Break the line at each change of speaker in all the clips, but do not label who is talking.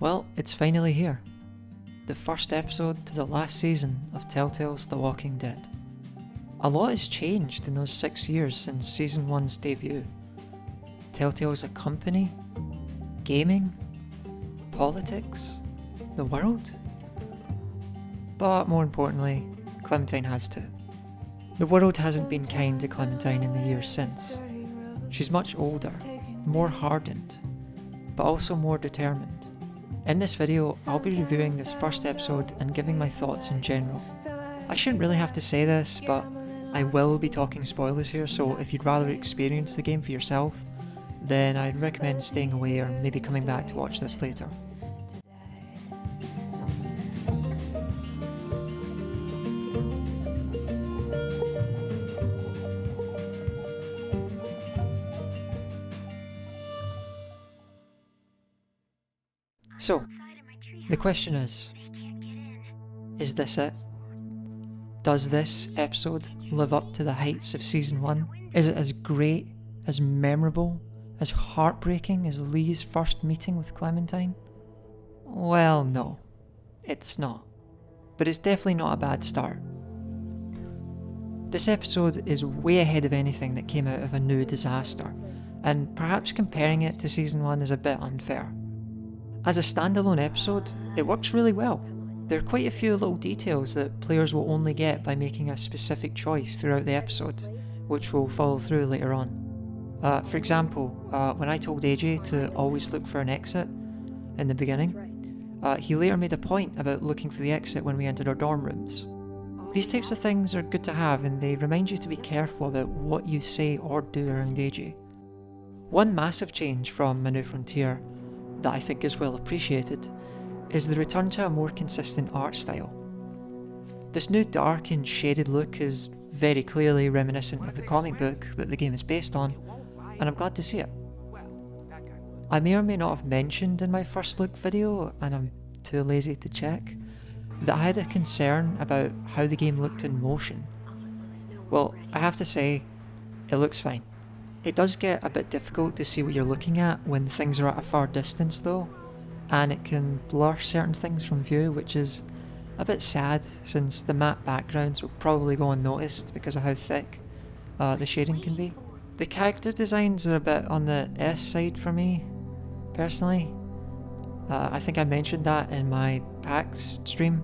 Well, it's finally here. The first episode to the last season of Telltale's The Walking Dead. A lot has changed in those 6 years since Season 1's debut. Telltale's a company, gaming, politics, the world. But more importantly, Clementine has too. The world hasn't been kind to Clementine in the years since. She's much older, more hardened, but also more determined. In this video, I'll be reviewing this first episode and giving my thoughts in general. I shouldn't really have to say this, but I will be talking spoilers here, so if you'd rather experience the game for yourself, then I'd recommend staying away or maybe coming back to watch this later. So, the question is this it? Does this episode live up to the heights of Season 1? Is it as great, as memorable, as heartbreaking as Lee's first meeting with Clementine? Well, no, it's not. But it's definitely not a bad start. This episode is way ahead of anything that came out of A New Disaster, and perhaps comparing it to Season 1 is a bit unfair. As a standalone episode, it works really well. There are quite a few little details that players will only get by making a specific choice throughout the episode, which we'll follow through later on. For example, when I told AJ to always look for an exit in the beginning, he later made a point about looking for the exit when we entered our dorm rooms. These types of things are good to have, and they remind you to be careful about what you say or do around AJ. One massive change from A New Frontier that I think is well appreciated is the return to a more consistent art style. This new dark and shaded look is very clearly reminiscent of the comic book that the game is based on, and I'm glad to see it. I may or may not have mentioned in my first look video, and I'm too lazy to check, that I had a concern about how the game looked in motion. Well, I have to say, it looks fine. It does get a bit difficult to see what you're looking at when things are at a far distance though, and it can blur certain things from view, which is a bit sad since the matte backgrounds will probably go unnoticed because of how thick the shading can be. The character designs are a bit on the S side for me, personally. I think I mentioned that in my PAX stream.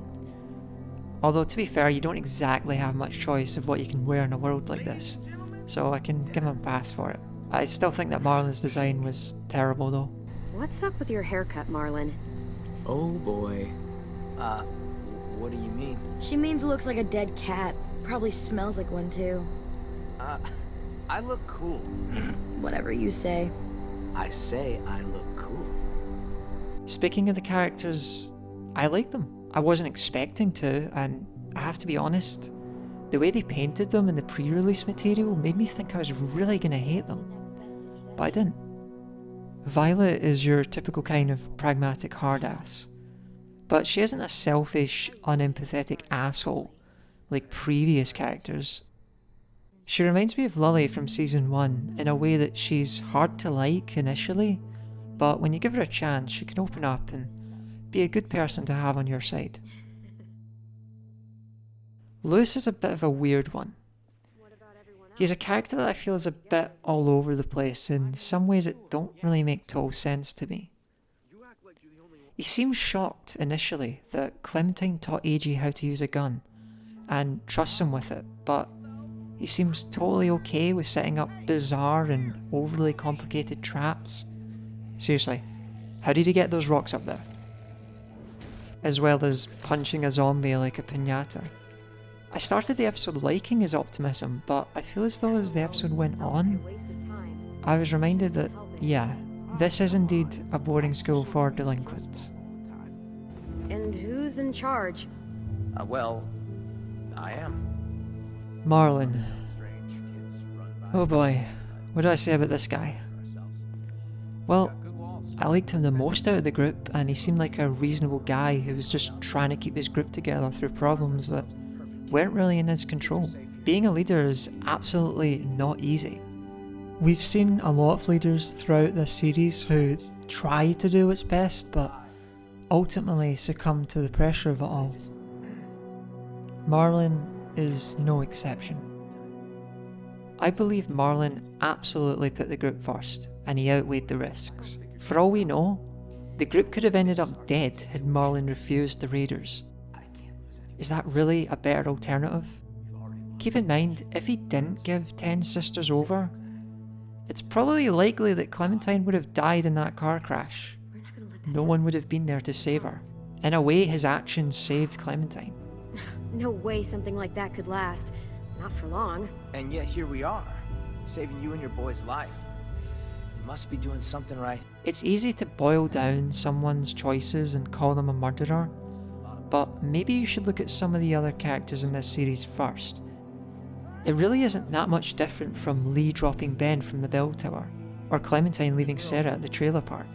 Although to be fair, you don't exactly have much choice of what you can wear in a world like this, so I can give him a pass for it. I still think that Marlon's design was terrible though.
What's up with your haircut, Marlon?
Oh boy. What do you mean?
She means it looks like a dead cat. Probably smells like one too.
I look cool.
Whatever you say.
I say I look cool.
Speaking of the characters, I like them. I wasn't expecting to, and I have to be honest, the way they painted them in the pre-release material made me think I was really gonna hate them. But I didn't. Violet is your typical kind of pragmatic hardass, but she isn't a selfish, unempathetic asshole like previous characters. She reminds me of Lily from Season 1 in a way that she's hard to like initially, but when you give her a chance she can open up and be a good person to have on your side. Lewis is a bit of a weird one. He's a character that I feel is a bit all over the place. In some ways it don't really make total sense to me. He seems shocked initially that Clementine taught AJ how to use a gun and trusts him with it, but he seems totally okay with setting up bizarre and overly complicated traps. Seriously, how did he get those rocks up there? As well as punching a zombie like a piñata. I started the episode liking his optimism, but I feel as though as the episode went on, I was reminded that, yeah, this is indeed a boarding school for delinquents.
And who's in charge?
Well, I am.
Marlon. Oh boy, what do I say about this guy? Well, I liked him the most out of the group, and he seemed like a reasonable guy who was just trying to keep his group together through problems that weren't really in his control. Being a leader is absolutely not easy. We've seen a lot of leaders throughout this series who try to do what's best, but ultimately succumb to the pressure of it all. Marlon is no exception. I believe Marlon absolutely put the group first, and he outweighed the risks. For all we know, the group could have ended up dead had Marlon refused the raiders. Is that really a better alternative? Keep in mind, if he didn't give 10 sisters over, it's probably likely that Clementine would have died in that car crash. No one would have been there to save her. In a way, his actions saved Clementine.
No way something like that could last. Not for long.
And yet here we are, saving you and your boy's life. You must be doing something right.
It's easy to boil down someone's choices and call them a murderer, but maybe you should look at some of the other characters in this series first. It really isn't that much different from Lee dropping Ben from the bell tower, or Clementine leaving Sarah at the trailer park.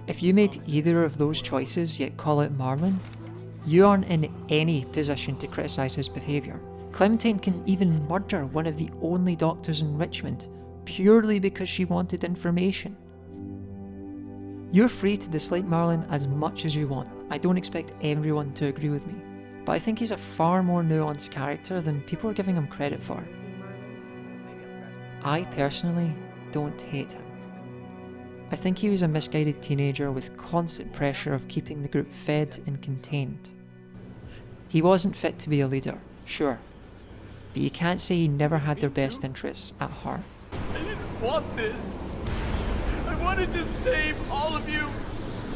If you made either of those choices yet call out Marlon, you aren't in any position to criticise his behaviour. Clementine can even murder one of the only doctors in Richmond, purely because she wanted information. You're free to dislike Marlon as much as you want. I don't expect everyone to agree with me, but I think he's a far more nuanced character than people are giving him credit for. I personally don't hate him. I think he was a misguided teenager with constant pressure of keeping the group fed and contained. He wasn't fit to be a leader, sure, but you can't say he never had their best interests at heart.
I didn't want this. I wanted to save all of you.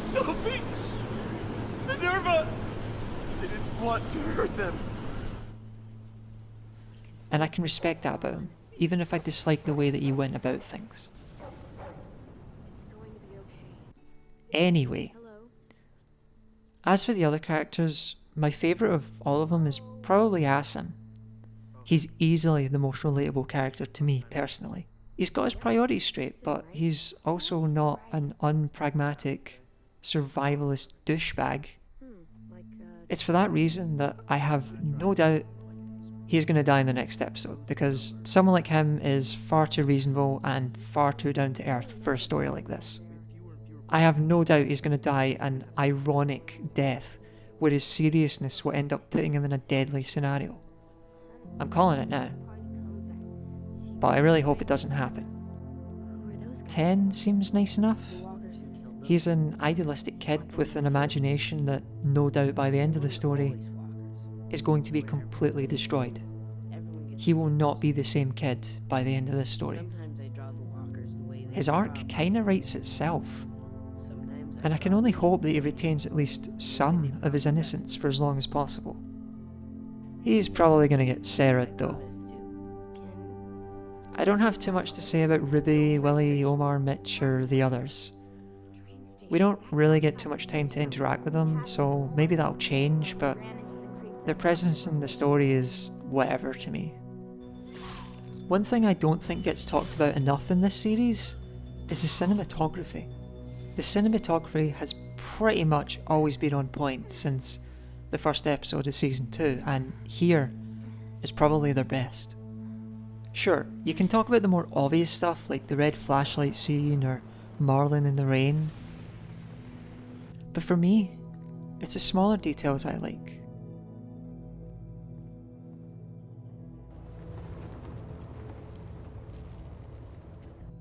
Sophie, Minerva, I didn't want to hurt them.
And I can respect that about him, even if I dislike the way that he went about things. Anyway, as for the other characters, my favourite of all of them is probably Asim. He's easily the most relatable character to me personally. He's got his priorities straight, but he's also not an unpragmatic, survivalist douchebag. It's for that reason that I have no doubt he's going to die in the next episode, because someone like him is far too reasonable and far too down to earth for a story like this. I have no doubt he's going to die an ironic death, where his seriousness will end up putting him in a deadly scenario. I'm calling it now. But I really hope it doesn't happen. 10 seems nice enough. He's an idealistic kid with an imagination that, no doubt by the end of the story, is going to be completely destroyed. He will not be the same kid by the end of this story. His arc kinda writes itself. And I can only hope that he retains at least some of his innocence for as long as possible. He's probably going to get Sarah'd though. I don't have too much to say about Ruby, Willie, Omar, Mitch, or the others. We don't really get too much time to interact with them, so maybe that'll change, but their presence in the story is whatever to me. One thing I don't think gets talked about enough in this series is the cinematography. The cinematography has pretty much always been on point since the first episode of season 2, and here is probably their best. Sure, you can talk about the more obvious stuff like the red flashlight scene or Marlon in the rain, but for me, it's the smaller details I like.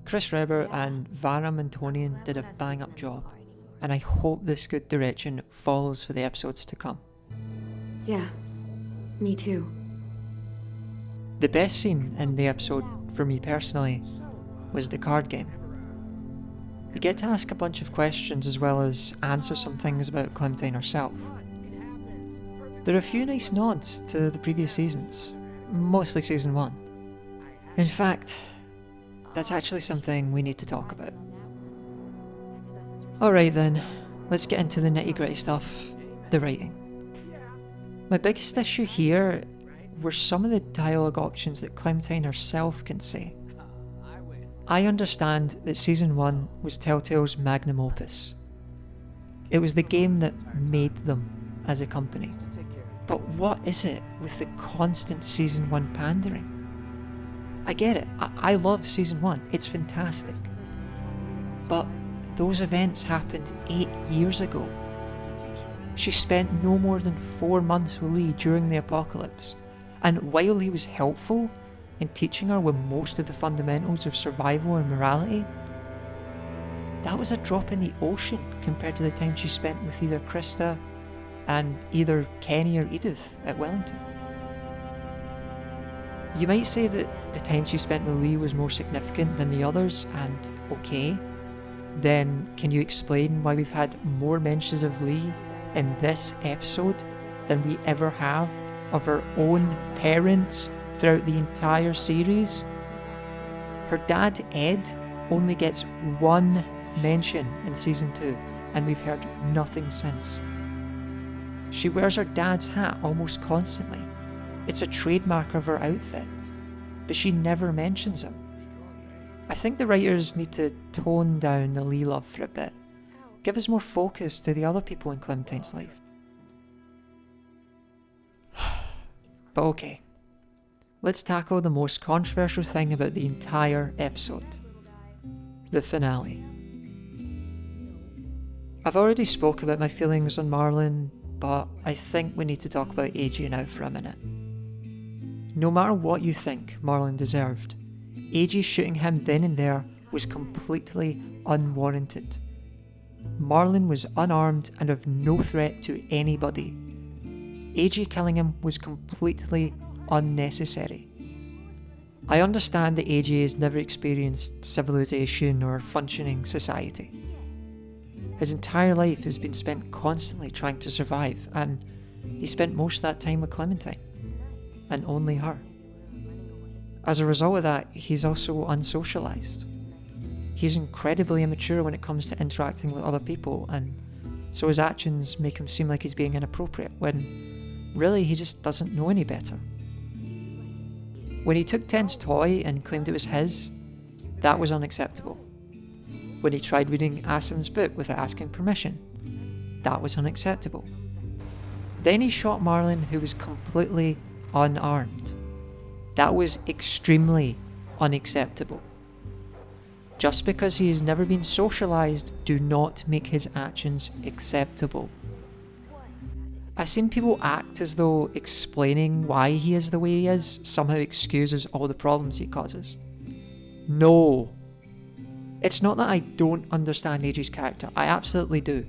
Chris Webber and Vara Mantonian did a bang-up job, and I hope this good direction follows for the episodes to come.
Yeah, me too.
The best scene in the episode, for me personally, was the card game. You get to ask a bunch of questions as well as answer some things about Clementine herself. There are a few nice nods to the previous seasons, mostly season 1. In fact, that's actually something we need to talk about. Alright then, let's get into the nitty-gritty stuff, the writing. My biggest issue here were some of the dialogue options that Clementine herself can say. I understand that season 1 was Telltale's magnum opus. It was the game that made them as a company. But what is it with the constant season 1 pandering? I get it, I love season 1, it's fantastic. But those events happened 8 years ago. She spent no more than 4 months with Lee during the apocalypse, and while he was helpful in teaching her with most of the fundamentals of survival and morality, that was a drop in the ocean compared to the time she spent with either Krista and either Kenny or Edith at Wellington. You might say that the time she spent with Lee was more significant than the others, and okay, then can you explain why we've had more mentions of Lee in this episode than we ever have of her own parents throughout the entire series? Her dad, Ed, only gets 1 mention in season 2, and we've heard nothing since. She wears her dad's hat almost constantly. It's a trademark of her outfit, but she never mentions him. I think the writers need to tone down the Lee love for a bit. Give us more focus to the other people in Clementine's life. But okay, let's tackle the most controversial thing about the entire episode. The finale. I've already spoke about my feelings on Marlon, but I think we need to talk about AJ now for a minute. No matter what you think Marlon deserved, AJ shooting him then and there was completely unwarranted. Marlon was unarmed and of no threat to anybody. AJ killing him was completely unnecessary. I understand that AJ has never experienced civilization or functioning society. His entire life has been spent constantly trying to survive, and he spent most of that time with Clementine, and only her. As a result of that, he's also unsocialised. He's incredibly immature when it comes to interacting with other people, and so his actions make him seem like he's being inappropriate, when really he just doesn't know any better. When he took Ten's toy and claimed it was his, that was unacceptable. When he tried reading Asim's book without asking permission, that was unacceptable. Then he shot Marlon, who was completely unarmed. That was extremely unacceptable. Just because he has never been socialised, do not make his actions acceptable. I've seen people act as though explaining why he is the way he is somehow excuses all the problems he causes. No. It's not that I don't understand AJ's character, I absolutely do.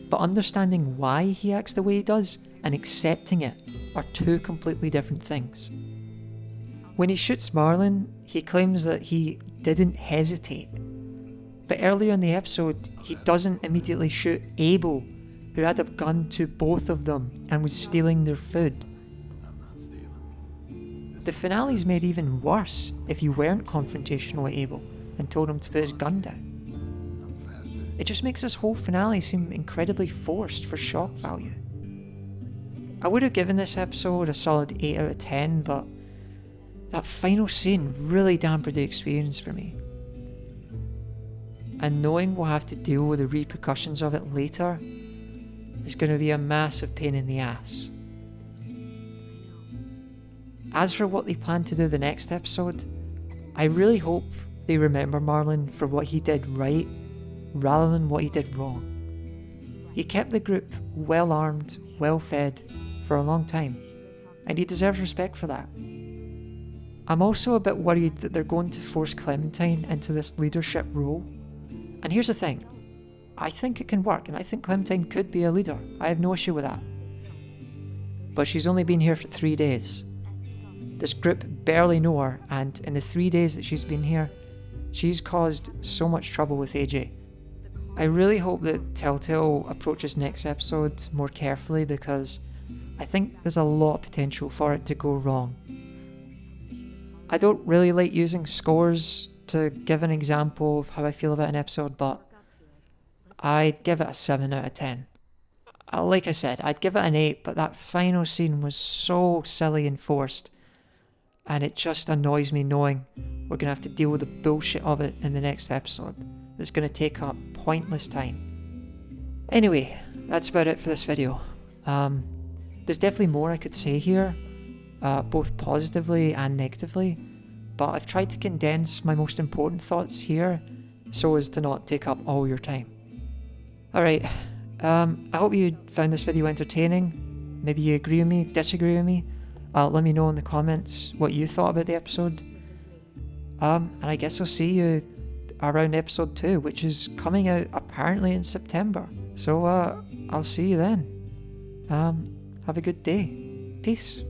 But understanding why he acts the way he does and accepting it are two completely different things. When he shoots Marlon, he claims that he didn't hesitate. But earlier in the episode, he doesn't immediately shoot Abel, who had a gun to both of them and was stealing their food. The finale's made even worse if you weren't confrontational with Abel and told him to put his gun down. It just makes this whole finale seem incredibly forced for shock value. I would have given this episode a solid 8 out of 10, but that final scene really dampened the experience for me. And knowing we'll have to deal with the repercussions of it later is going to be a massive pain in the ass. As for what they plan to do the next episode, I really hope they remember Marlon for what he did right rather than what he did wrong. He kept the group well armed, well fed for a long time, and he deserves respect for that. I'm also a bit worried that they're going to force Clementine into this leadership role. And here's the thing, I think it can work, and I think Clementine could be a leader. I have no issue with that. But she's only been here for 3 days. This group barely know her, and in the 3 days that she's been here, she's caused so much trouble with AJ. I really hope that Telltale approaches next episode more carefully, because I think there's a lot of potential for it to go wrong. I don't really like using scores to give an example of how I feel about an episode, but I'd give it a 7 out of 10. Like I said, I'd give it an 8, but that final scene was so silly and forced, and it just annoys me knowing we're going to have to deal with the bullshit of it in the next episode. That's going to take up pointless time. Anyway, that's about it for this video. There's definitely more I could say here, both positively and negatively, but I've tried to condense my most important thoughts here so as to not take up all your time. Alright, I hope you found this video entertaining. Maybe you agree with me, disagree with me. Let me know in the comments what you thought about the episode. And I guess I'll see you around episode 2, which is coming out apparently in September. So I'll see you then. Have a good day. Peace.